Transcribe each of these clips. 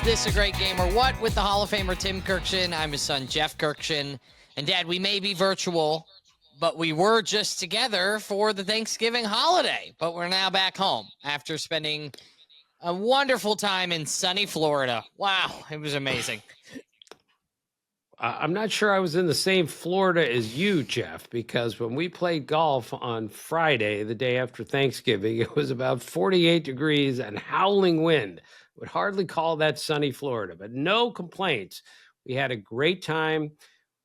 this a great game or what? With the Hall of Famer Tim Kurkjian. I'm his son, Jeff Kurkjian. And Dad, we may be virtual, but we were just together for the Thanksgiving holiday. But we're now back home after spending a wonderful time in sunny Florida. Wow, it was amazing. I'm not sure I was in the same Florida as you, Jeff, because when we played golf on Friday, the day after Thanksgiving, it was about 48 degrees and howling wind. Would hardly call that sunny Florida, but no complaints. We had a great time.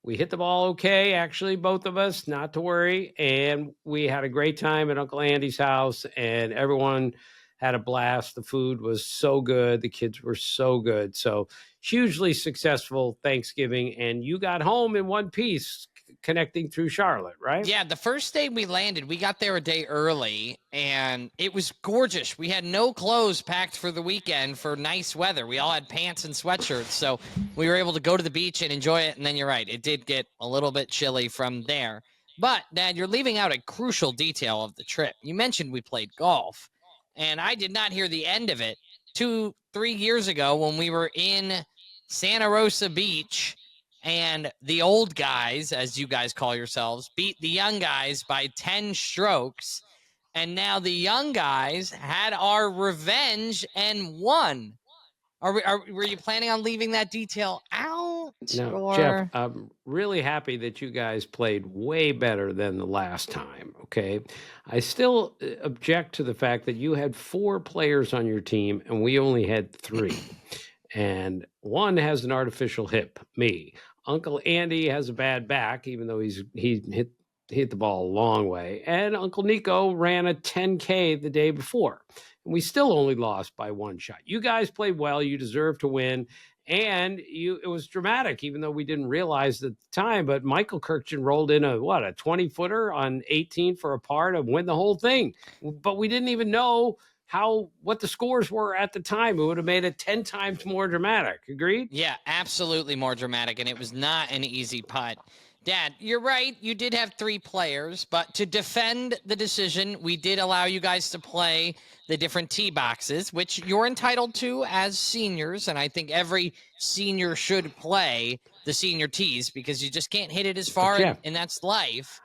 We hit the ball okay, actually, both of us, not to worry. And we had a great time at Uncle Andy's house, and everyone had a blast. The food was so good. The kids were so good. So hugely successful Thanksgiving. And you got home in one piece connecting through Charlotte, right? Yeah, the first day we landed, we got there a day early, and it was gorgeous. We had no clothes packed for the weekend for nice weather. We all had pants and sweatshirts, so we were able to go to the beach and enjoy it. And then you're right, it did get a little bit chilly from there. But, Dad, you're leaving out a crucial detail of the trip. You mentioned we played golf, and I did not hear the end of it. 2-3 years ago when we were in Santa Rosa Beach, and the old guys, as you guys call yourselves, beat the young guys by 10 strokes. And now the young guys had our revenge and won. Were you planning on leaving that detail out? No, or... Jeff, I'm really happy that you guys played way better than the last time, okay? I still object to the fact that you had 4 players on your team and we only had 3. And one has an artificial hip, me. Uncle Andy has a bad back, even though he hit the ball a long way. And Uncle Nico ran a 10K the day before. And we still only lost by 1 shot. You guys played well. You deserve to win. And it was dramatic, even though we didn't realize at the time. But Michael Kurkjian rolled in a 20-footer on 18 for a par to win the whole thing. But we didn't even know what the scores were at the time. It would have made it 10 times more dramatic. Agreed? Yeah, absolutely more dramatic, and it was not an easy putt. Dad, you're right. You did have 3 players, but to defend the decision, we did allow you guys to play the different tee boxes, which you're entitled to as seniors, and I think every senior should play the senior tees because you just can't hit it as far, and that's life.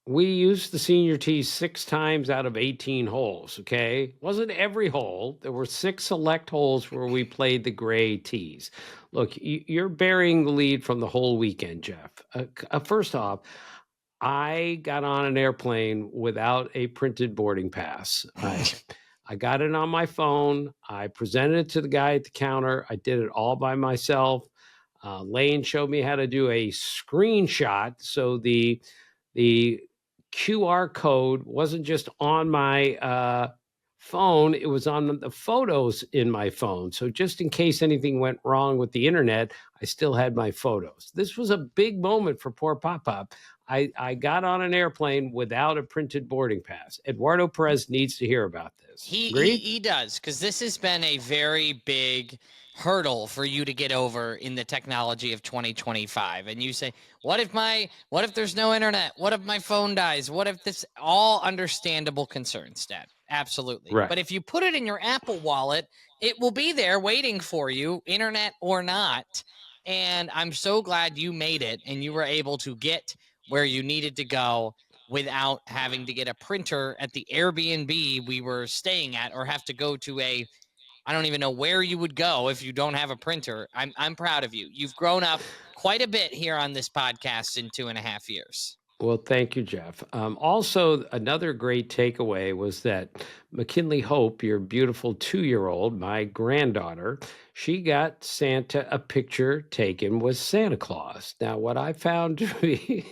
We used the senior tees 6 times out of 18 holes, okay? Wasn't every hole. There were 6 select holes where we played the gray tees. Look, you're bearing the lead from the whole weekend, Jeff. First off, I got on an airplane without a printed boarding pass. I got it on my phone. I presented it to the guy at the counter. I did it all by myself. Lane showed me how to do a screenshot, so the QR code wasn't just on my phone, it was on the photos in my phone. So just in case anything went wrong with the internet, I still had my photos. This was a big moment for poor Pop-Pop. I got on an airplane without a printed boarding pass. Eduardo Perez needs to hear about this. He does, because this has been a very big hurdle for you to get over in the technology of 2025. And you say, what if there's no internet? What if my phone dies? What if this? All understandable concerns, Dad. Absolutely. Right. But if you put it in your Apple Wallet, it will be there waiting for you, internet or not. And I'm so glad you made it and you were able to get where you needed to go without having to get a printer at the Airbnb we were staying at, or have to go to I don't even know where you would go if you don't have a printer. I'm proud of you. You've grown up quite a bit here on this podcast in 2.5 years. Well, thank you, Jeff. Also, another great takeaway was that McKinley Hope, your beautiful 2-year-old, my granddaughter, she got Santa a picture taken with Santa Claus. Now, what I found to be...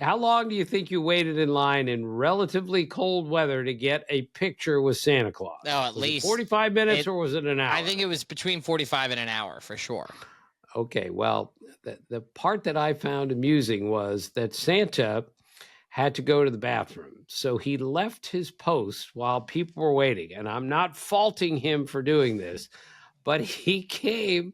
How long do you think you waited in line in relatively cold weather to get a picture with Santa Claus? No, at least 45 minutes, or was it an hour? I think it was between 45 and an hour for sure. Okay, well, the part that I found amusing was that Santa had to go to the bathroom. So he left his post while people were waiting. And I'm not faulting him for doing this, but he came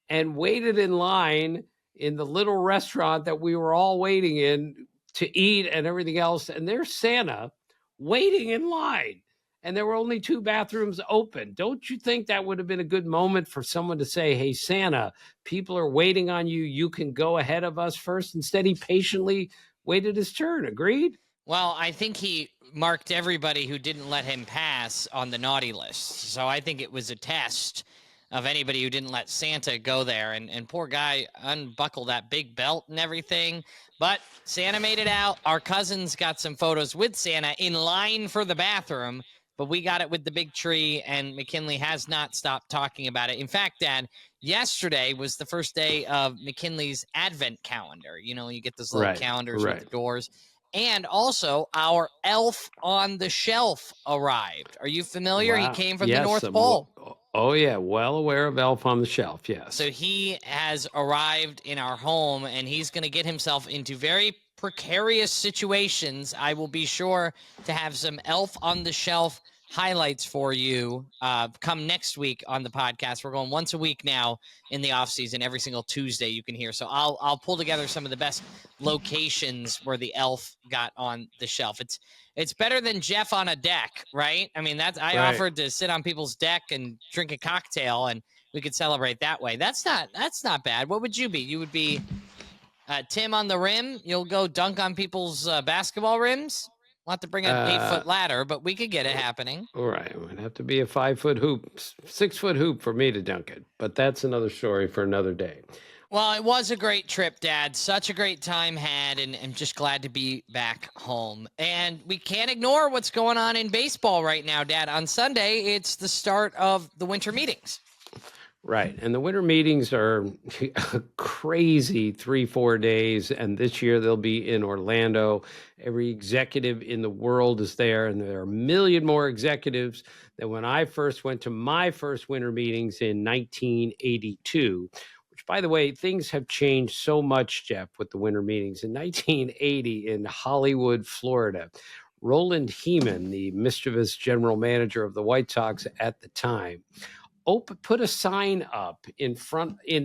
and waited in line in the little restaurant that we were all waiting in to eat and everything else. And there's Santa waiting in line. and there were only 2 bathrooms open. Don't you think that would have been a good moment for someone to say, hey, Santa, people are waiting on you. You can go ahead of us first. Instead, he patiently waited his turn. Agreed? Well, I think he marked everybody who didn't let him pass on the naughty list. So I think it was a test of anybody who didn't let Santa go there. And poor guy unbuckled that big belt and everything. But Santa made it out. Our cousins got some photos with Santa in line for the bathroom, but we got it with the big tree, and McKinley has not stopped talking about it. In fact, Dad, yesterday was the first day of McKinley's advent calendar. You know, you get those little calendars with the doors. And also, our elf on the shelf arrived. Are you familiar? He came from the North Pole. Oh, yeah. Well aware of Elf on the Shelf. Yes. So he has arrived in our home, and he's going to get himself into very precarious situations. I will be sure to have some Elf on the Shelf highlights for you come next week on the podcast. We're going once a week now in the offseason. Every single Tuesday you can hear. So I'll pull together some of the best locations where the elf got on the shelf. It's better than Jeff on a deck, right? I mean, I offered to sit on people's deck and drink a cocktail, and we could celebrate that way. That's not bad. What would you be? You would be Tim on the rim. You'll go dunk on people's basketball rims. We'll have to bring an 8-foot ladder, but we could get it happening. All right. It would have to be a 5-foot hoop, 6-foot hoop for me to dunk it. But that's another story for another day. Well, it was a great trip, Dad. Such a great time had, and I'm just glad to be back home. And we can't ignore what's going on in baseball right now, Dad. On Sunday, it's the start of the winter meetings. Right. And the winter meetings are a crazy 3-4 days. And this year they'll be in Orlando. Every executive in the world is there. And there are a million more executives than when I first went to my first winter meetings in 1982, which, by the way, things have changed so much, Jeff, with the winter meetings. In 1980 in Hollywood, Florida, Roland Heeman, the mischievous general manager of the White Sox at the time, put a sign up in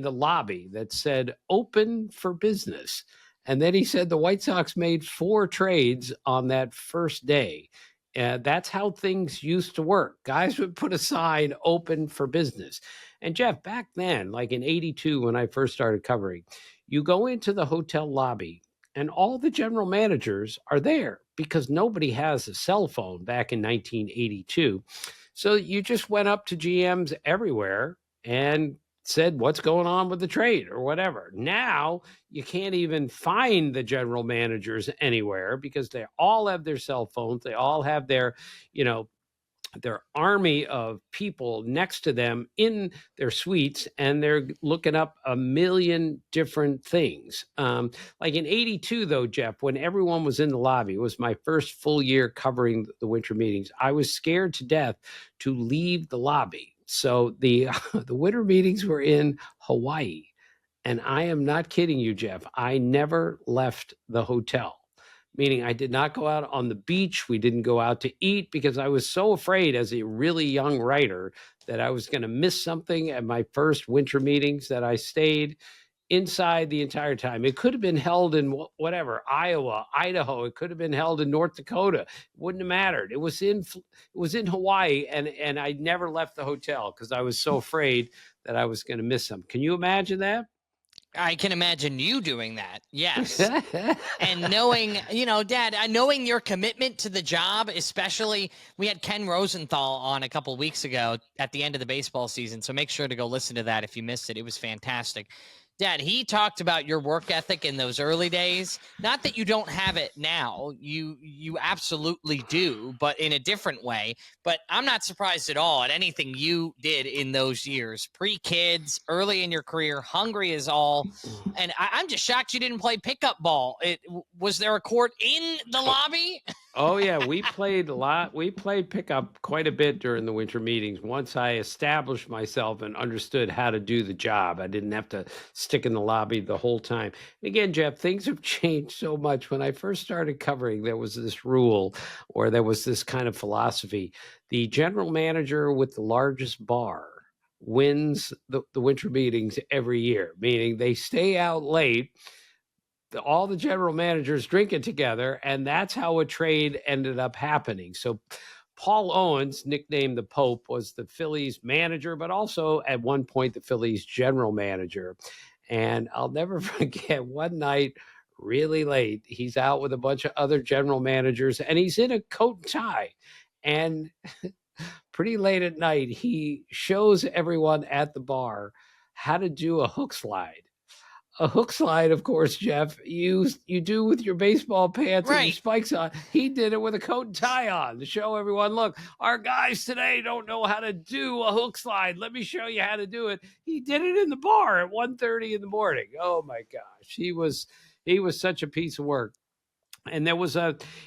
the lobby that said open for business. And then he said the White Sox made 4 trades on that first day. That's how things used to work. Guys would put a sign open for business. And Jeff, back then, like in 82, when I first started covering, you go into the hotel lobby and all the general managers are there because nobody has a cell phone back in 1982. So you just went up to GMs everywhere and said, what's going on with the trade or whatever. Now you can't even find the general managers anywhere because they all have their cell phones. They all have their army of people next to them in their suites, and they're looking up a million different things. Like in 82, though, Jeff, when everyone was in the lobby, it was my first full year covering the winter meetings. I was scared to death to leave the lobby. So the winter meetings were in Hawaii. And I am not kidding you, Jeff. I never left the hotel. Meaning I did not go out on the beach. We didn't go out to eat because I was so afraid as a really young writer that I was going to miss something at my first winter meetings, that I stayed inside the entire time. It could have been held in whatever, Iowa, Idaho. It could have been held in North Dakota. It wouldn't have mattered. It was in Hawaii, and I never left the hotel because I was so afraid that I was going to miss something. Can you imagine that? I can imagine you doing that. Yes. And knowing, Dad, knowing your commitment to the job, especially, we had Ken Rosenthal on a couple of weeks ago at the end of the baseball season. So make sure to go listen to that if you missed it. It was fantastic. Dad, he talked about your work ethic in those early days. Not that you don't have it now. You absolutely do, but in a different way. But I'm not surprised at all at anything you did in those years. Pre-kids, early in your career, hungry as all. And I'm just shocked you didn't play pickup ball. Was there a court in the lobby? Oh, yeah. We played a lot. We played pickup quite a bit during the winter meetings. Once I established myself and understood how to do the job, I didn't have to stick in the lobby the whole time. Again, Jeff, things have changed so much. When I first started covering, there was this rule, or there was this kind of philosophy. The general manager with the largest bar wins the winter meetings every year, meaning they stay out late. All the general managers drinking together, and that's how a trade ended up happening. So Paul Owens, nicknamed the Pope, was the Phillies manager, but also at one point the Phillies general manager. And I'll never forget one night, really late, he's out with a bunch of other general managers and he's in a coat and tie. And pretty late at night, he shows everyone at the bar how to do a hook slide. A hook slide, of course, Jeff, you do with your baseball pants and your Right. spikes on. He did it with a coat and tie on to show everyone, look, our guys today don't know how to do a hook slide. Let me show you how to do it. He did it in the bar at 1:30 in the morning. Oh my gosh. He was such a piece of work. And there was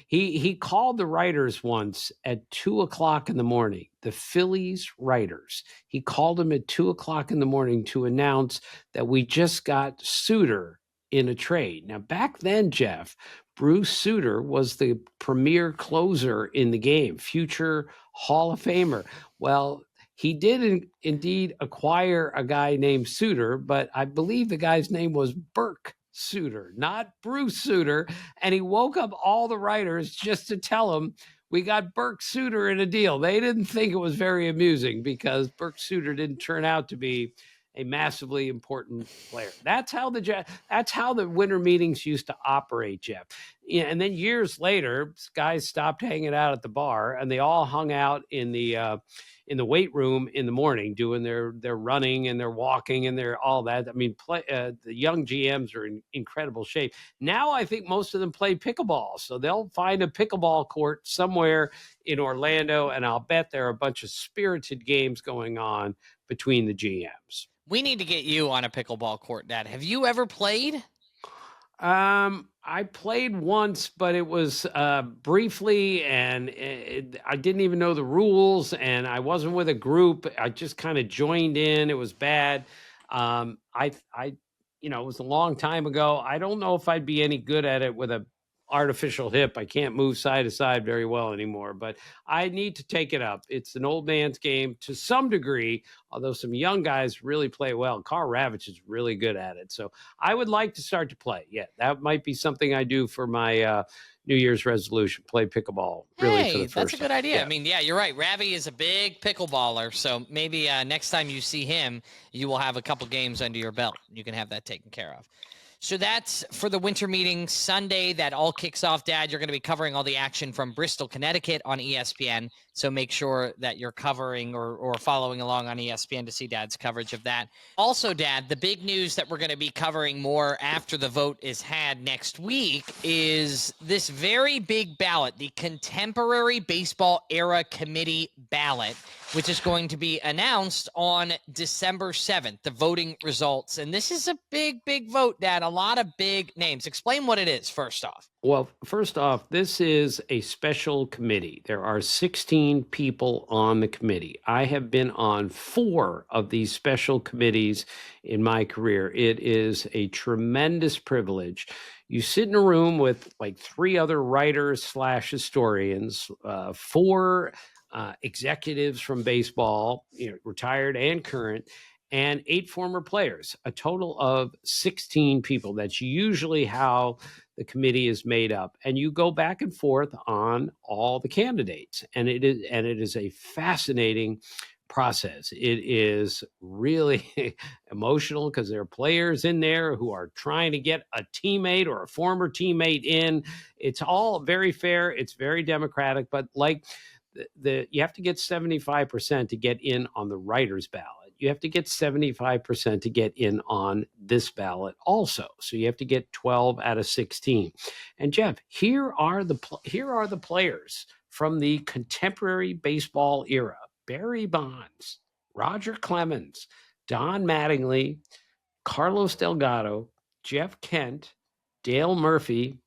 he called the writers once at 2:00 in the morning, the Phillies writers. He called them at 2:00 in the morning to announce that we just got Suter in a trade. Now, back then, Jeff, Bruce Suter was the premier closer in the game, future Hall of Famer. Well, he did indeed acquire a guy named Suter, but I believe the guy's name was Burke Suter, not Bruce Suter. And he woke up all the writers just to tell them we got Burke Suter in a deal. They didn't think it was very amusing because Burke Suter didn't turn out to be a massively important player. That's how the winter meetings used to operate, Jeff. Yeah, and then years later, guys stopped hanging out at the bar and they all hung out in the weight room in the morning doing their running and their walking and their all that. I mean, the young GMs are in incredible shape. Now I think most of them play pickleball. So they'll find a pickleball court somewhere in Orlando, and I'll bet there are a bunch of spirited games going on between the GMs. We need to get you on a pickleball court, Dad. Have you ever played? I played once, but it was briefly, and I didn't even know the rules, and I wasn't with a group. I just kind of joined in. It was bad. It was a long time ago. I don't know if I'd be any good at it with a artificial hip. I can't move side to side very well anymore, but I need to take it up. It's an old man's game to some degree, although some young guys really play well. Carl Ravitch is really good at it. So I would like to start to play. Yeah, that might be something I do for my New Year's resolution, play pickleball really for the first time. That's a good idea. Yeah. I mean, yeah, you're right. Ravi is a big pickleballer. So maybe next time you see him, you will have a couple games under your belt. You can have that taken care of. So that's for the winter meeting Sunday. That all kicks off, Dad. You're going to be covering all the action from Bristol, Connecticut on ESPN. So make sure that you're covering or following along on ESPN to see Dad's coverage of that. Also, Dad, the big news that we're going to be covering more after the vote is had next week is this very big ballot, the Contemporary Baseball Era Committee ballot, which is going to be announced on December 7th, the voting results. And this is a big, big vote, Dad. A lot of big names. Explain what it is, first off. Well, first off, this is a special committee. There are 16 people on the committee. I have been on 4 of these special committees in my career. It is a tremendous privilege. You sit in a room with like 3 other writers / historians, 4 executives from baseball, retired and current, and 8 former players, a total of 16 people. That's usually how the committee is made up. And you go back and forth on all the candidates. And it is a fascinating process. It is really emotional because there are players in there who are trying to get a teammate or a former teammate in. It's all very fair. It's very democratic, but like you have to get 75% to get in on the writer's ballot. You have to get 75% to get in on this ballot also. So you have to get 12 out of 16. And Jeff, here are the players from the contemporary baseball era: Barry Bonds, Roger Clemens, Don Mattingly, Carlos Delgado, Jeff Kent, Dale Murphy,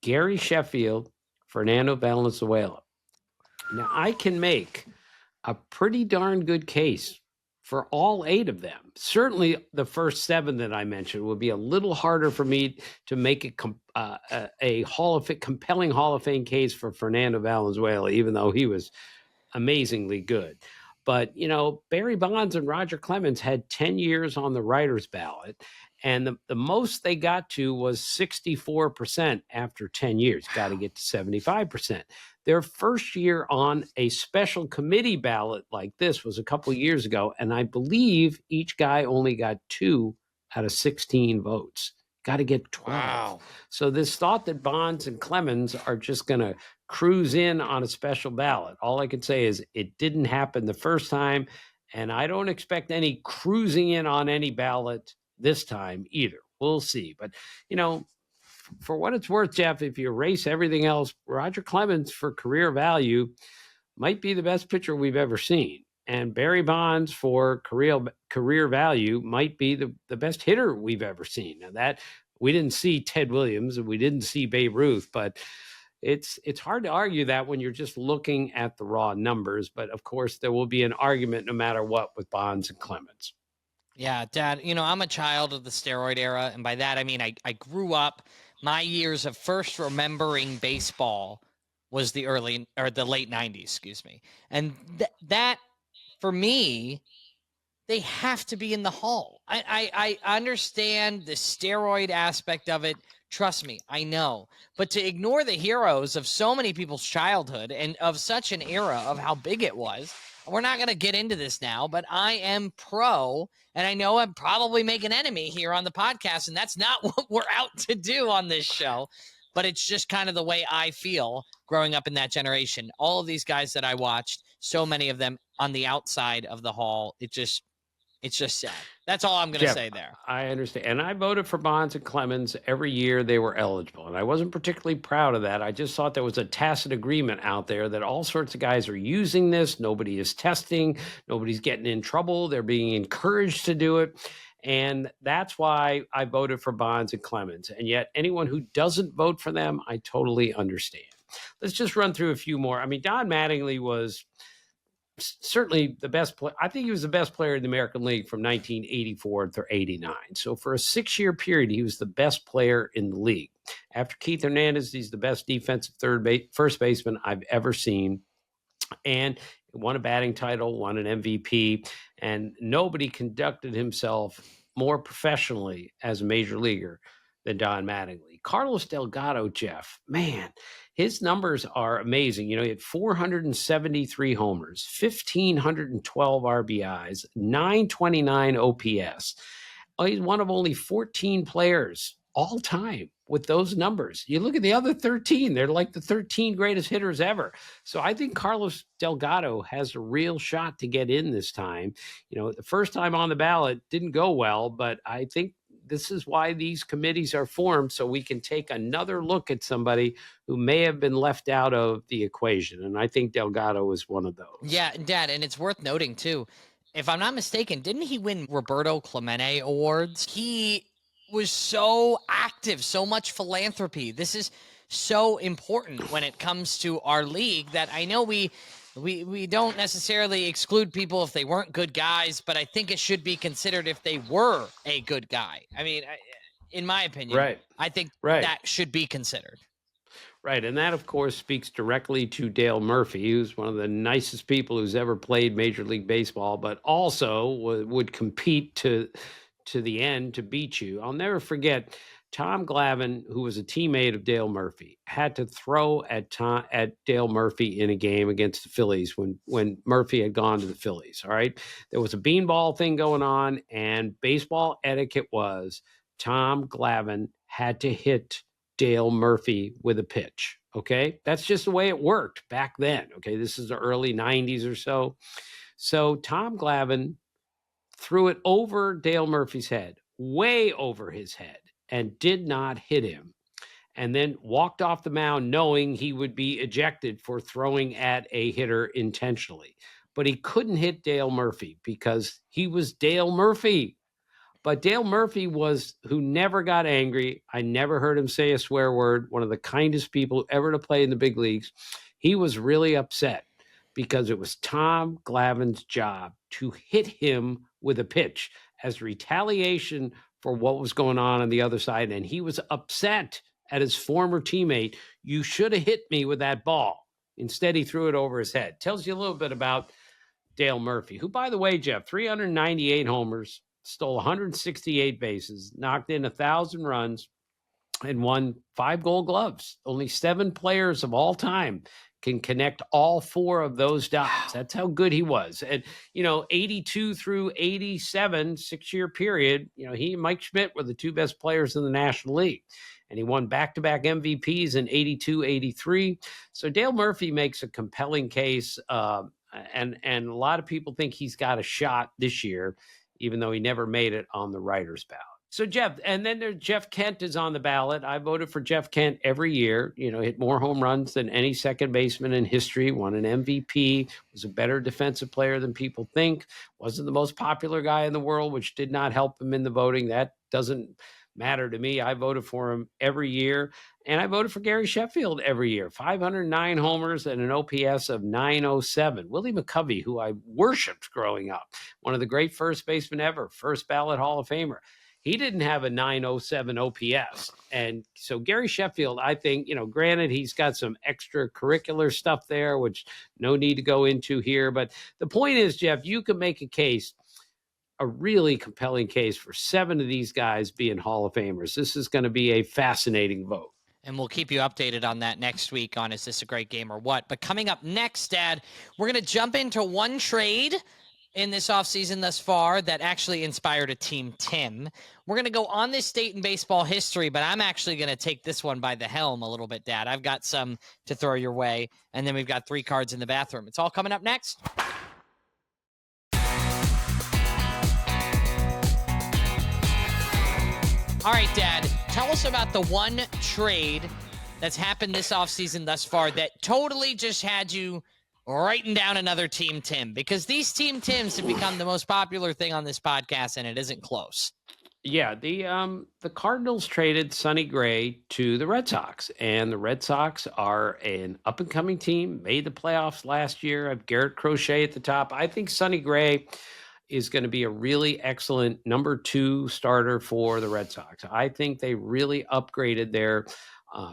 Gary Sheffield, Fernando Valenzuela. Now, I can make a pretty darn good case for all 8 of them. Certainly the first 7 that I mentioned would be a little harder for me to make a compelling Hall of Fame case for Fernando Valenzuela, even though he was amazingly good. But, Barry Bonds and Roger Clemens had 10 years on the writer's ballot, and the most they got to was 64% after 10 years. Got to get to 75%. Their first year on a special committee ballot like this was a couple of years ago, and I believe each guy only got 2 out of 16 votes. Got to get 12. Wow. So this thought that Bonds and Clemens are just going to cruise in on a special ballot, all I can say is it didn't happen the first time, and I don't expect any cruising in on any ballot this time either. We'll see. But, for what it's worth, Jeff, if you erase everything else, Roger Clemens for career value might be the best pitcher we've ever seen. And Barry Bonds for career value might be the best hitter we've ever seen. Now that we didn't see Ted Williams and we didn't see Babe Ruth, but it's hard to argue that when you're just looking at the raw numbers. But of course, there will be an argument no matter what with Bonds and Clemens. Yeah, Dad, I'm a child of the steroid era. And by that, I mean, I grew up, my years of first remembering baseball was the late 90s, excuse me. And that, for me, they have to be in the Hall. I understand the steroid aspect of it. Trust me, I know. But to ignore the heroes of so many people's childhood and of such an era of how big it was, we're not going to get into this now, but I am pro, and I know I'm probably making an enemy here on the podcast, and that's not what we're out to do on this show. But it's just kind of the way I feel growing up in that generation. All of these guys that I watched, so many of them on the outside of the Hall, it's just sad. That's all I'm going to say there. I understand. And I voted for Bonds and Clemens every year they were eligible. And I wasn't particularly proud of that. I just thought there was a tacit agreement out there that all sorts of guys are using this. Nobody is testing. Nobody's getting in trouble. They're being encouraged to do it. And that's why I voted for Bonds and Clemens. And yet anyone who doesn't vote for them, I totally understand. Let's just run through a few more. I mean, Don Mattingly was certainly the best player. I think he was the best player in the American League from 1984 through 89. So for a 6-year period, he was the best player in the league. After Keith Hernandez, he's the best defensive first baseman I've ever seen. And won a batting title, won an MVP, and nobody conducted himself more professionally as a major leaguer than Don Mattingly. Carlos Delgado, Jeff, man, his numbers are amazing. He had 473 homers, 1,512 RBIs, 929 OPS. He's one of only 14 players all time with those numbers. You look at the other 13, they're like the 13 greatest hitters ever. So I think Carlos Delgado has a real shot to get in this time. The first time on the ballot didn't go well, but I think this is why these committees are formed, so we can take another look at somebody who may have been left out of the equation. And I think Delgado is one of those. Yeah, Dad, and it's worth noting, too, if I'm not mistaken, didn't he win Roberto Clemente awards? He was so active, so much philanthropy. This is so important when it comes to our league that I know we don't necessarily exclude people if they weren't good guys, but I think it should be considered if they were a good guy. I mean, in my opinion, right. I think that should be considered. Right. And that, of course, speaks directly to Dale Murphy, who's one of the nicest people who's ever played Major League Baseball, but also would compete to the end to beat you. I'll never forget Tom Glavine, who was a teammate of Dale Murphy, had to throw at Dale Murphy in a game against the Phillies when Murphy had gone to the Phillies. All right. There was a beanball thing going on, and baseball etiquette was Tom Glavine had to hit Dale Murphy with a pitch. Okay. That's just the way it worked back then. Okay. This is the early 90s or so. So Tom Glavine threw it over Dale Murphy's head, way over his head, and did not hit him, and then walked off the mound knowing he would be ejected for throwing at a hitter intentionally. But he couldn't hit Dale Murphy because he was Dale Murphy. But Dale Murphy who never got angry. I never heard him say a swear word, one of the kindest people ever to play in the big leagues. He was really upset because it was Tom Glavine's job to hit him with a pitch as retaliation for what was going on the other side. And he was upset at his former teammate. You should have hit me with that ball. Instead, he threw it over his head. Tells you a little bit about Dale Murphy, who, by the way, Jeff, 398 homers, stole 168 bases, knocked in 1,000 runs, and won 5 Gold Gloves. Only 7 players of all time can connect all four of those dots. That's how good he was. And, 82 through 87, 6-year period, he and Mike Schmidt were the two best players in the National League. And he won back-to-back MVPs in 82, 83. So Dale Murphy makes a compelling case, and a lot of people think he's got a shot this year, even though he never made it on the writers' ballot. So Jeff, and then there's Jeff Kent is on the ballot. I voted for Jeff Kent every year. Hit more home runs than any second baseman in history, won an MVP, was a better defensive player than people think, wasn't the most popular guy in the world, which did not help him in the voting. That doesn't matter to me. I voted for him every year. And I voted for Gary Sheffield every year. 509 homers and an OPS of 907. Willie McCovey, who I worshiped growing up, one of the great first basemen ever, first ballot Hall of Famer. He didn't have a 907 OPS. And so Gary Sheffield, I think, granted, he's got some extracurricular stuff there, which no need to go into here. But the point is, Jeff, you can make a really compelling case for 7 of these guys being Hall of Famers. This is going to be a fascinating vote. And we'll keep you updated on that next week on is this a great game or what. But coming up next, Dad, we're going to jump into one trade in this offseason thus far that actually inspired a Team Tim. We're going to go on this date in baseball history, but I'm actually going to take this one by the helm a little bit, Dad. I've got some to throw your way, and then we've got 3 cards in the bathroom. It's all coming up next. All right, Dad, tell us about the one trade that's happened this offseason thus far that totally just had you writing down another Team Tim, because these Team Tims have become the most popular thing on this podcast, and it isn't close. Yeah, the Cardinals traded Sonny Gray to the Red Sox, and the Red Sox are an up-and-coming team, made the playoffs last year. I have Garrett Crochet at the top. I think Sonny Gray is going to be a really excellent number 2 starter for the Red Sox. I think they really upgraded their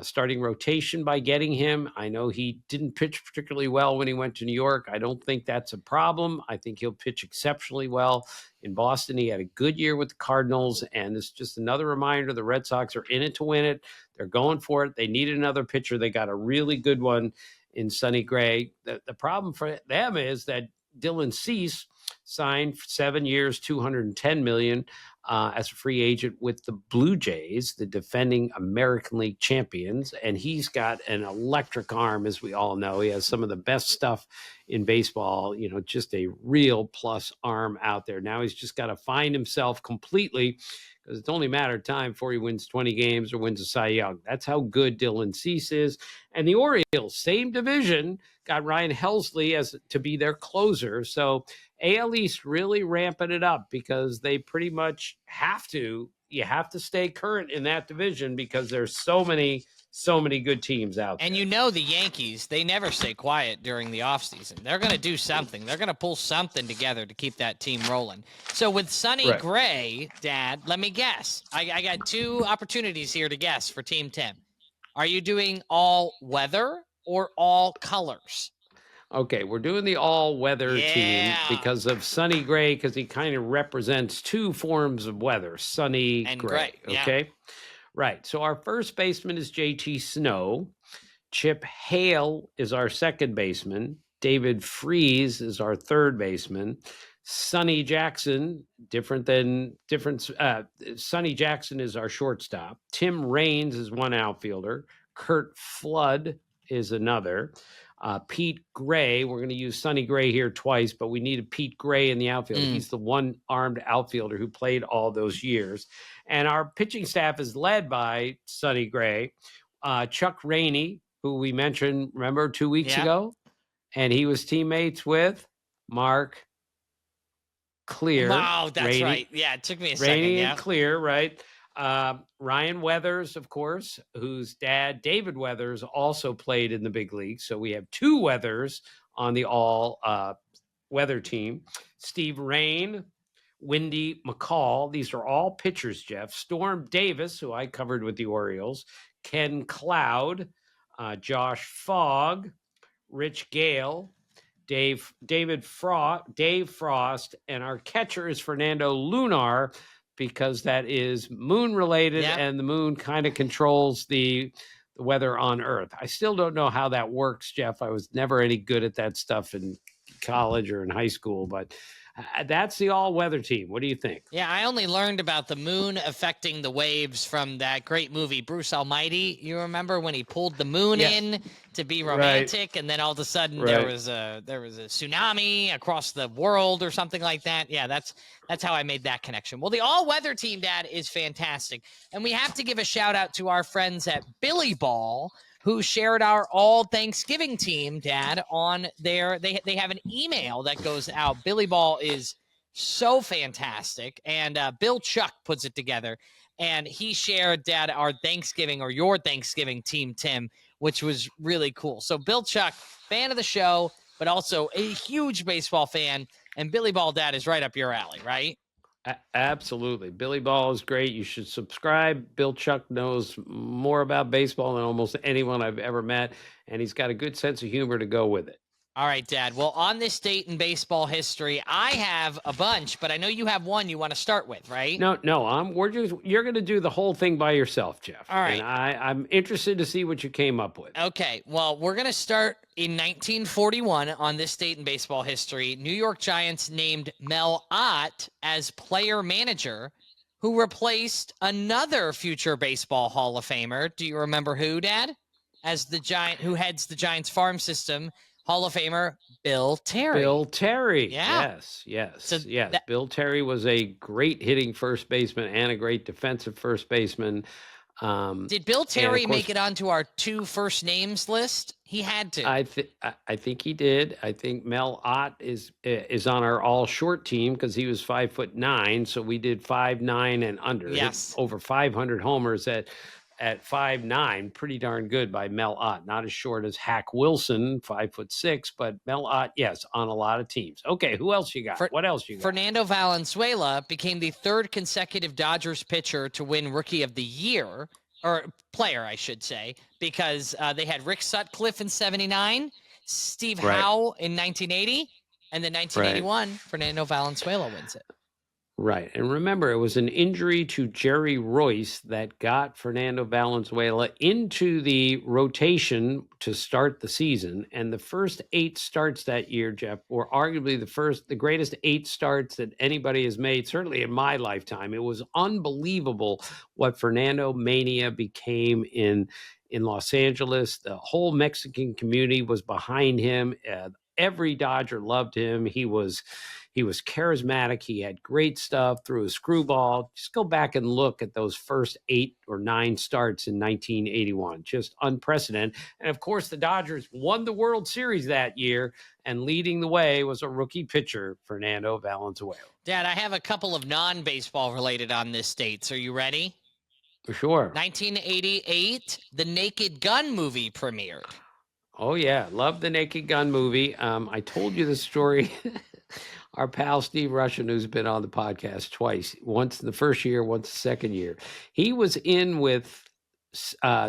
starting rotation by getting him. I know he didn't pitch particularly well when he went to New York. I don't think that's a problem. I think he'll pitch exceptionally well in Boston. He had a good year with the Cardinals, and it's just another reminder the Red Sox are in it to win it. They're going for it. They needed another pitcher. They got a really good one in Sonny Gray. The problem for them is that Dylan Cease signed for 7 years, $210 million as a free agent with the Blue Jays, the defending American League champions. And he's got an electric arm, as we all know. He has some of the best stuff in baseball, just a real plus arm out there. Now he's just got to find himself completely, because it's only a matter of time before he wins 20 games or wins a Cy Young. That's how good Dylan Cease is. And the Orioles, same division, got Ryan Helsley as to be their closer. So AL East really ramping it up, because they pretty much have to. You have to stay current in that division, because there's so many good teams out there. And the Yankees, they never stay quiet during the offseason. They're going to do something. They're going to pull something together to keep that team rolling. So with Sonny Gray, Dad, let me guess. I got 2 opportunities here to guess for Team Tim. Are you doing all weather or all colors? Okay, we're doing the all-weather team because of Sonny Gray, because he kind of represents 2 forms of weather, sunny and gray. Okay, yeah. Right. So our first baseman is JT Snow. Chip Hale is our second baseman. David Freese is our third baseman. Sonny Jackson, Sonny Jackson is our shortstop. Tim Raines is one outfielder. Kurt Flood is another. Pete Gray, we're going to use Sonny Gray here twice, but we needed Pete Gray in the outfield. He's the one-armed outfielder who played all those years. And our pitching staff is led by Sonny Gray, Chuck Rainey, who we mentioned, remember, 2 weeks ago? And he was teammates with Mark Clear. Wow, that's Rainey, right. Yeah, it took me a second. Rainey and Clear, right? Ryan Weathers, of course, whose dad, David Weathers, also played in the big leagues. So we have 2 Weathers on the all weather team. Steve Rain, Wendy McCall. These are all pitchers, Jeff. Storm Davis, who I covered with the Orioles. Ken Cloud, Josh Fogg, Rich Gale, Dave Frost, and our catcher is Fernando Lunar, because that is moon related, and the moon kind of controls the the weather on Earth. I still don't know how that works, Jeff. I was never any good at that stuff in college or in high school, but that's the all-weather team. What do you think? Yeah, I only learned about the moon affecting the waves from that great movie, Bruce Almighty. You remember when he pulled the moon in to be romantic, and then all of a sudden there was a tsunami across the world or something like that. Yeah, that's how I made that connection. Well, the all-weather team, Dad, is fantastic. And we have to give a shout-out to our friends at Billy Ball, who shared our all Thanksgiving team, Dad, on their, they have an email that goes out. Billy Ball is so fantastic. And Bill Chuck puts it together. And he shared, Dad, our Thanksgiving or your Thanksgiving team, Tim, which was really cool. So Bill Chuck, fan of the show, but also a huge baseball fan. And Billy Ball, Dad, is right up your alley, right? Absolutely. Billy Ball is great. You should subscribe. Bill Chuck knows more about baseball than almost anyone I've ever met, and he's got a good sense of humor to go with it. All right, Dad. Well, on this date in baseball history, I have a bunch, but I know you have one you want to start with, right? No, you're going to do the whole thing by yourself, Jeff. All right. And I'm interested to see what you came up with. Okay. Well, we're going to start in 1941 on this date in baseball history. New York Giants named Mel Ott as player manager, who replaced another future baseball Hall of Famer. Do you remember who, Dad? As the Giant, who heads the Giants farm system, Hall of Famer Bill Terry. Bill Terry. Yeah. Yes. Bill Terry was a great hitting first baseman and a great defensive first baseman. Did Bill Terry make it onto our 2 first names list? He had to. I think he did. I think Mel Ott is on our all short team because he was 5'9", so we did 5'9" and under. Yes, over 500 homers at 5'9", pretty darn good by Mel Ott. Not as short as Hack Wilson, 5'6", but Mel Ott, yes, on a lot of teams. Okay, who else you got? What else you got? Fernando Valenzuela became the 3rd consecutive Dodgers pitcher to win Rookie of the Year, or player, I should say, because they had Rick Sutcliffe in '79, Steve Howe in 1980, and then 1981, Fernando Valenzuela wins it. Right. And remember, it was an injury to Jerry Royce that got Fernando Valenzuela into the rotation to start the season. And the first 8 starts that year, Jeff, were arguably the greatest 8 starts that anybody has made, certainly in my lifetime. It was unbelievable what Fernando Mania became in Los Angeles. The whole Mexican community was behind him. Every Dodger loved him. He was charismatic. He had great stuff, threw a screwball. Just go back and look at those first 8 or 9 starts in 1981. Just unprecedented. And of course, the Dodgers won the World Series that year, and leading the way was a rookie pitcher, Fernando Valenzuela. Dad, I have a couple of non-baseball related on this date. Are you ready? Sure. 1988, the Naked Gun movie premiered. Oh, yeah. Love the Naked Gun movie. I told you the story. Our pal Steve Russian, who's been on the podcast twice, once in the first year, once the second year. He was in with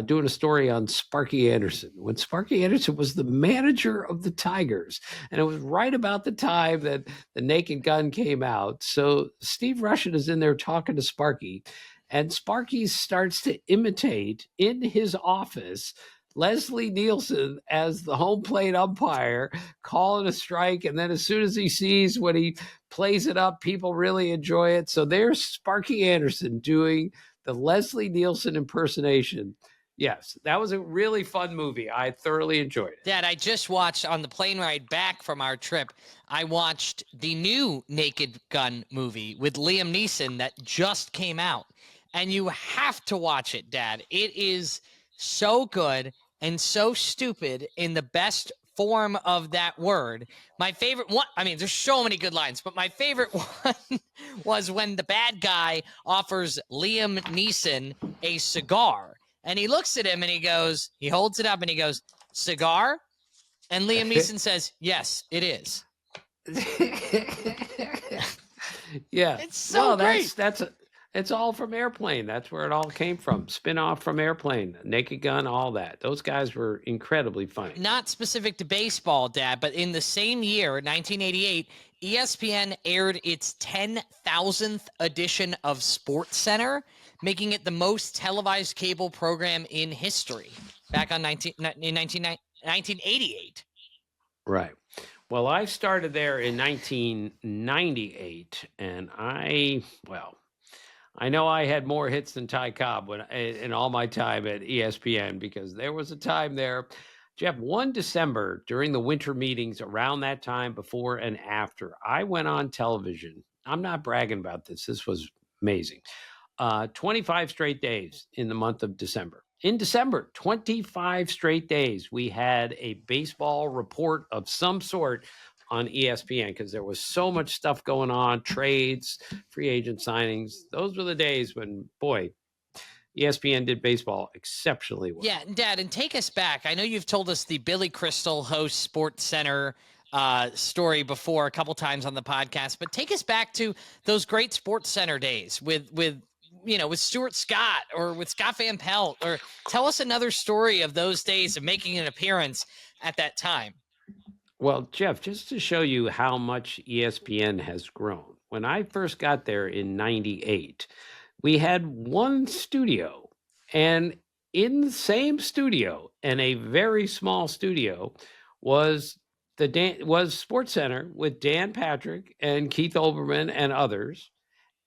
doing a story on Sparky Anderson when Sparky Anderson was the manager of the Tigers. And it was right about the time that the Naked Gun came out. So Steve Russian is in there talking to Sparky, and Sparky starts to imitate in his office Leslie Nielsen as the home plate umpire calling a strike. And then as soon as he sees when he plays it up, people really enjoy it. So there's Sparky Anderson doing the Leslie Nielsen impersonation. Yes, that was a really fun movie. I thoroughly enjoyed it. Dad, I just watched on the plane ride back from our trip, I watched the new Naked Gun movie with Liam Neeson that just came out. And you have to watch it, Dad. It is so good and so stupid in the best form of that word. My favorite one, I mean, there's so many good lines, but my favorite one was when the bad guy offers Liam Neeson a cigar. And he looks at him and he holds it up and he goes, "Cigar?" And Liam Neeson says, "Yes, it is." Yeah. It's so great. That's It's all from Airplane. That's where it all came from. Spin off from Airplane, Naked Gun, all that. Those guys were incredibly funny. Not specific to baseball, Dad, but in the same year, 1988, ESPN aired its 10,000th edition of SportsCenter, making it the most televised cable program in history back on 1988. Right. Well, I started there in 1998, and I know I had more hits than Ty Cobb in all my time at ESPN, because there was a time there, Jeff, one December during the winter meetings around that time, before and after, I went on television. I'm not bragging about this. This was amazing. 25 straight days in the month of December. In December, 25 straight days, we had a baseball report of some sort on ESPN, because there was so much stuff going on, trades, free agent signings. Those were the days when, boy, ESPN did baseball exceptionally well. Yeah, Dad, and take us back. I know you've told us the Billy Crystal host SportsCenter story before a couple times on the podcast, but take us back to those great SportsCenter days with Stuart Scott or with Scott Van Pelt, or tell us another story of those days of making an appearance at that time. Well, Jeff, just to show you how much ESPN has grown, when I first got there in 98, we had one studio, and in the same studio, and a very small studio, was SportsCenter with Dan Patrick and Keith Olbermann and others.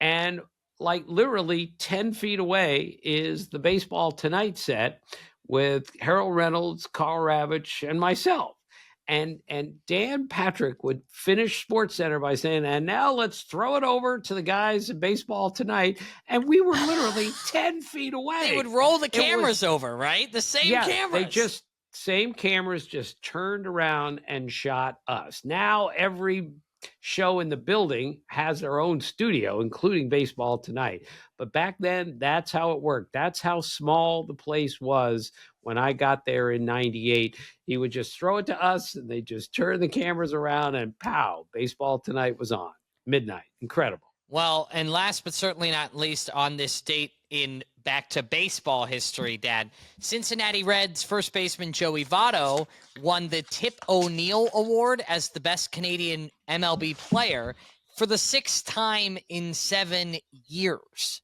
And like literally 10 feet away is the Baseball Tonight set with Harold Reynolds, Carl Ravitch, and myself. And Dan Patrick would finish SportsCenter by saying, and now let's throw it over to the guys in Baseball Tonight. And we were literally 10 feet away. They would roll the cameras over, right? The same cameras. Same cameras just turned around and shot us. Now every show in the building has their own studio, including Baseball Tonight. But back then, that's how it worked. That's how small the place was when I got there in 98. He would just throw it to us, and they just turn the cameras around, and pow, Baseball Tonight was on. Midnight. Incredible. Well, and last but certainly not least on this date in back to baseball history, Dad, Cincinnati Reds first baseman Joey Votto won the Tip O'Neill Award as the best Canadian MLB player for the 6th time in 7 years.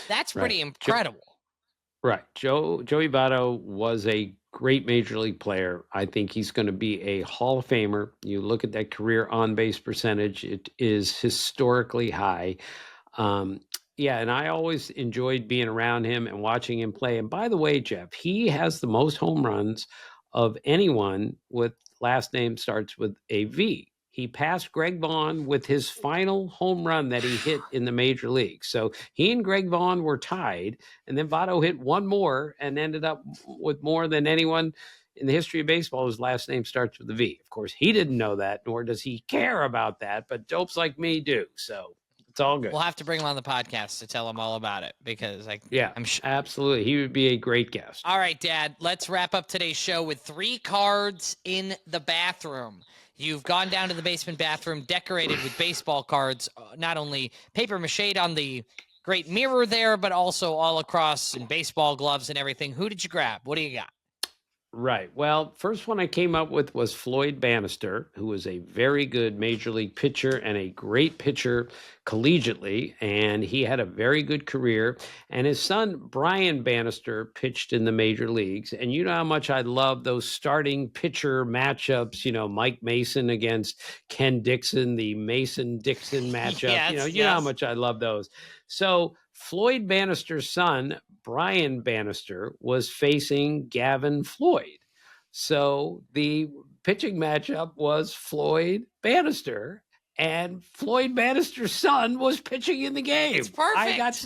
That's pretty incredible. Right. Joey Votto was a great major league player. I think he's going to be a Hall of Famer. You look at that career on base percentage, it is historically high. And I always enjoyed being around him and watching him play. And by the way, Jeff, he has the most home runs of anyone with last name starts with a V. He passed Greg Vaughn with his final home run that he hit in the major league. So he and Greg Vaughn were tied, and then Votto hit one more and ended up with more than anyone in the history of baseball whose last name starts with a V. Of course, he didn't know that, nor does he care about that, but dopes like me do. So it's all good. We'll have to bring him on the podcast to tell him all about it, because I'm sure. Absolutely. He would be a great guest. All right, Dad, let's wrap up today's show with 3 cards in the bathroom. You've gone down to the basement bathroom, decorated with baseball cards, not only paper mache on the great mirror there, but also all across in baseball gloves and everything. Who did you grab? What do you got? Right. Well, first one I came up with was Floyd Bannister, who was a very good major league pitcher and a great pitcher collegiately, and he had a very good career. And his son, Brian Bannister, pitched in the major leagues. And you know how much I love those starting pitcher matchups, Mike Mason against Ken Dixon, the Mason-Dixon matchup. Yes, you know how much I love those. So Floyd Bannister's son, Brian Bannister, was facing Gavin Floyd. So the pitching matchup was Floyd Bannister, and Floyd Bannister's son was pitching in the game. It's perfect. I got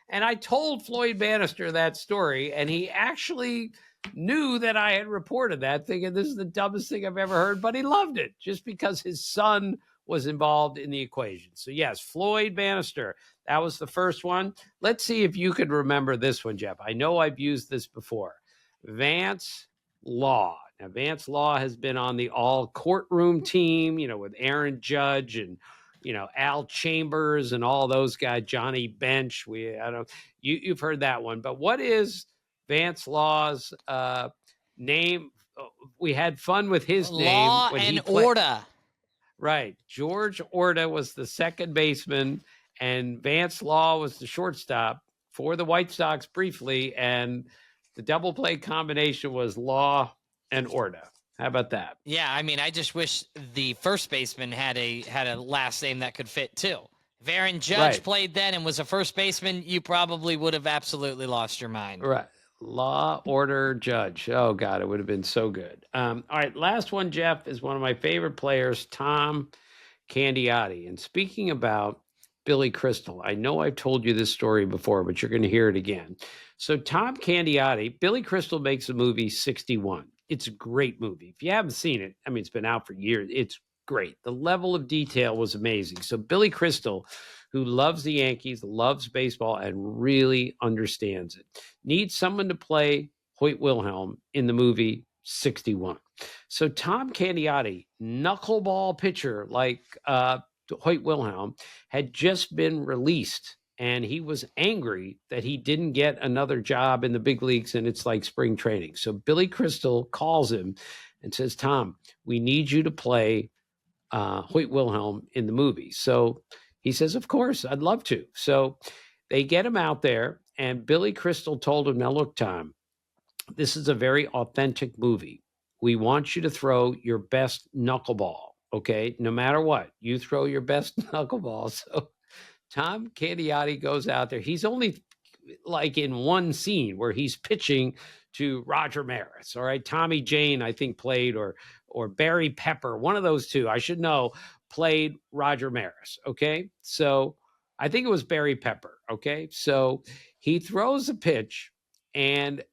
and I told Floyd Bannister that story, and he actually knew that I had reported that, thinking this is the dumbest thing I've ever heard, but he loved it just because his son was involved in the equation. So yes, Floyd Bannister, that was the first one. Let's see if you could remember this one, Jeff. I know I've used this before. Vance Law. Now, Vance Law has been on the all courtroom team, with Aaron Judge and Al Chambers and all those guys, Johnny Bench. You've heard that one, but what is Vance Law's name? We had fun with his name Law when and he played. Order. Right. George Orta was the second baseman, and Vance Law was the shortstop for the White Sox briefly, and the double play combination was Law and Orta. How about that? Yeah, I mean, I just wish the first baseman had a last name that could fit too. If Aaron Judge played then and was a first baseman, you probably would have absolutely lost your mind. Right. Law, Order, Judge. Oh, God, it would have been so good. All right, last one, Jeff, is one of my favorite players, Tom Candiotti. And speaking about Billy Crystal, I know I've told you this story before, but you're going to hear it again. So Tom Candiotti, Billy Crystal makes the movie 61. It's a great movie. If you haven't seen it, I mean, it's been out for years. It's great. The level of detail was amazing. So Billy Crystal, who loves the Yankees, loves baseball, and really understands it, needs someone to play Hoyt Wilhelm in the movie 61. So Tom Candiotti, knuckleball pitcher like Hoyt Wilhelm, had just been released, and he was angry that he didn't get another job in the big leagues, and it's like spring training. So Billy Crystal calls him and says, Tom, we need you to play Hoyt Wilhelm in the movie. So he says, of course, I'd love to. So they get him out there, and Billy Crystal told him, now look, Tom, this is a very authentic movie. We want you to throw your best knuckleball, okay? No matter what, you throw your best knuckleball. So Tom Candiotti goes out there. He's only like in one scene where he's pitching to Roger Maris. All right. Tommy Jane, I think, played, or Barry Pepper, one of those two, I should know, played Roger Maris. Okay. So I think it was Barry Pepper. Okay. So he throws a pitch, and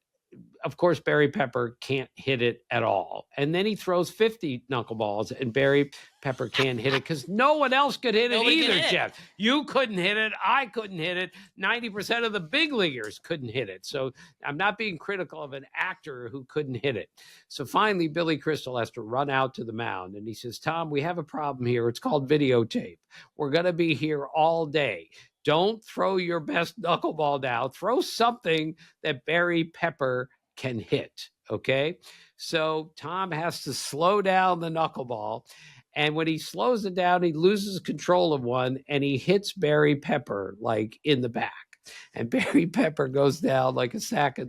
of course, Barry Pepper can't hit it at all. And then he throws 50 knuckleballs, and Barry Pepper can't hit it because no one else could hit it either, Jeff. You couldn't hit it. I couldn't hit it. 90% of the big leaguers couldn't hit it. So I'm not being critical of an actor who couldn't hit it. So finally, Billy Crystal has to run out to the mound, and he says, Tom, we have a problem here. It's called videotape. We're going to be here all day. Don't throw your best knuckleball down. Throw something that Barry Pepper can hit. Okay. So Tom has to slow down the knuckleball. And when he slows it down, he loses control of one, and he hits Barry Pepper like in the back. And Barry Pepper goes down like a sack.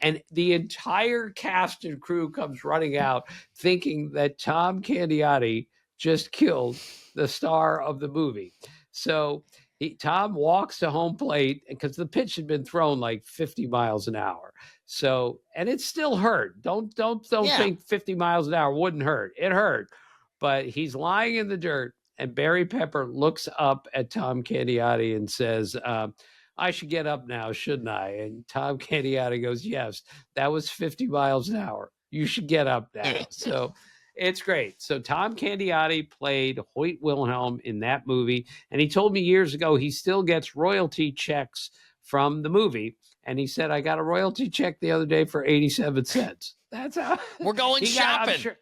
And the entire cast and crew comes running out thinking that Tom Candiotti just killed the star of the movie. So Tom walks to home plate because the pitch had been thrown like 50 miles an hour. So, and it still hurt. Don't think 50 miles an hour wouldn't hurt. It hurt. But he's lying in the dirt, and Barry Pepper looks up at Tom Candiotti and says, I should get up now, shouldn't I? And Tom Candiotti goes, yes, that was 50 miles an hour. You should get up now. So it's great. So Tom Candiotti played Hoyt Wilhelm in that movie. And he told me years ago he still gets royalty checks from the movie. And he said, I got a royalty check the other day for 87 cents. That's how we're going shopping.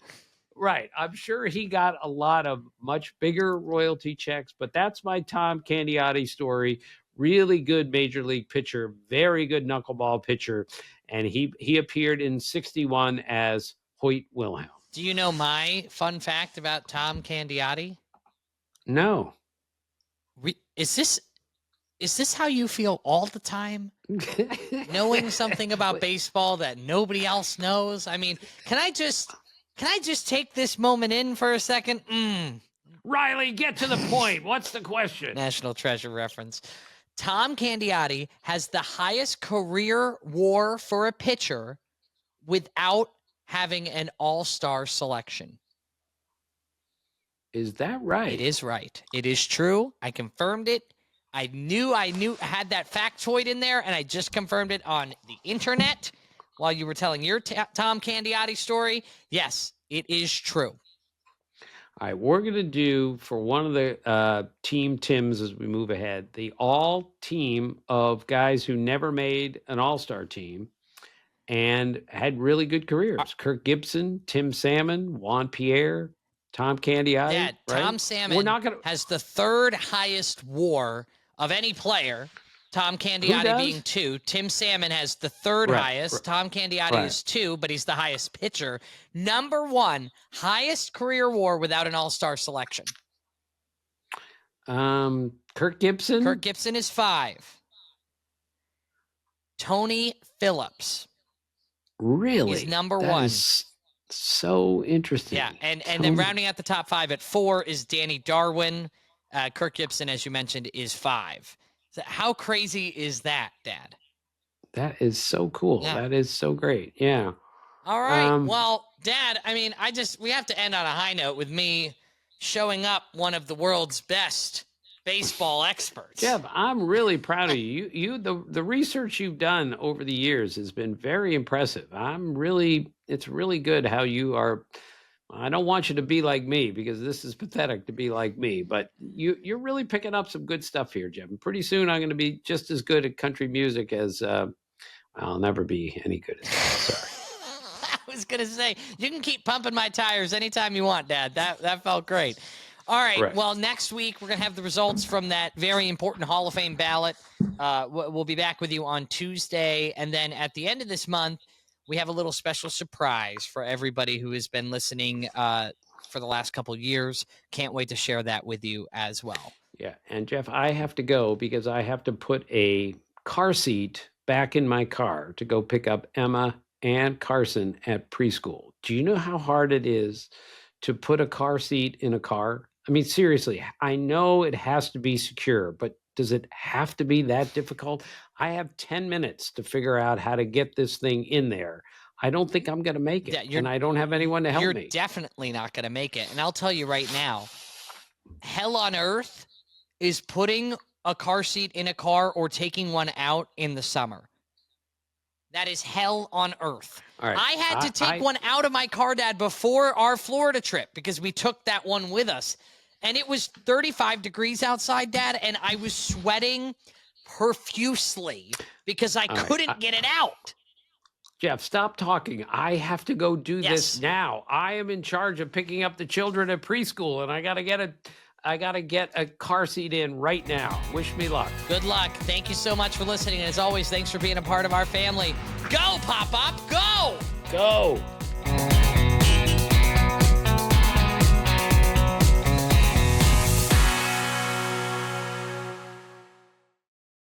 I'm sure he got a lot of much bigger royalty checks, but that's my Tom Candiotti story. Really good major league pitcher, very good knuckleball pitcher. And he appeared in 61 as Hoyt Wilhelm. Do you know my fun fact about Tom Candiotti? No. Is this how you feel all the time? Knowing something about baseball that nobody else knows? I mean, can I just take this moment in for a second? Riley, get to the point. What's the question? National Treasure reference. Tom Candiotti has the highest career WAR for a pitcher without having an all-star selection. Is that right? It is right. It is true. I confirmed it. I knew I had that factoid in there, and I just confirmed it on the internet while you were telling your Tom Candiotti story. Yes, it is true. All right, we're going to do, for one of the Team Tims as we move ahead, the all team of guys who never made an all-star team and had really good careers. Kirk Gibson, Tim Salmon, Juan Pierre, Tom Candiotti, Yeah, right? Tom We're Salmon not gonna. has the third highest WAR of any player. Tom Who Candiotti being does? 2. Tim Salmon has the third Right, highest. Tom Candiotti right. is 2, but he's the highest pitcher. Number 1, highest career WAR without an all-star selection. Kirk Gibson. Kirk Gibson is 5. Tony Phillips. Really? Is number That 1. is so interesting. Yeah, and then rounding out the top 5 at 4 is Danny Darwin. Kirk Gibson, as you mentioned, is 5. So how crazy is that, Dad? That is so cool. Yeah. That is so great. Yeah. All right. Well, Dad, I mean, we have to end on a high note with me showing up one of the world's best baseball experts. Jeff, I'm really proud of you. The research you've done over the years has been very impressive. It's really good how you are. I don't want you to be like me because this is pathetic to be like me, but you're really picking up some good stuff here, Jeff. And pretty soon I'm going to be just as good at country music as I'll never be any good at that. Sorry. I was going to say, you can keep pumping my tires anytime you want, Dad. That felt great. All right. Well, next week we're going to have the results from that very important Hall of Fame ballot. We'll be back with you on Tuesday. And then at the end of this month, we have a little special surprise for everybody who has been listening for the last couple of years. Can't wait to share that with you as well. Yeah. And Jeff, I have to go because I have to put a car seat back in my car to go pick up Emma and Carson at preschool. Do you know how hard it is to put a car seat in a car? I mean, seriously, I know it has to be secure, but does it have to be that difficult? I have 10 minutes to figure out how to get this thing in there. I don't think I'm going to make it, and I don't have anyone to help me. You're definitely not going to make it. And I'll tell you right now, hell on earth is putting a car seat in a car or taking one out in the summer. That is hell on earth. All right. I had to take one out of my car, Dad, before our Florida trip because we took that one with us. And it was 35 degrees outside, Dad, and I was sweating profusely because I couldn't get it out. Jeff, stop talking. I have to go do this now. I am in charge of picking up the children at preschool, and I got to get a car seat in right now. Wish me luck. Good luck. Thank you so much for listening. And as always, thanks for being a part of our family. Go, Pop-Up, go! Go!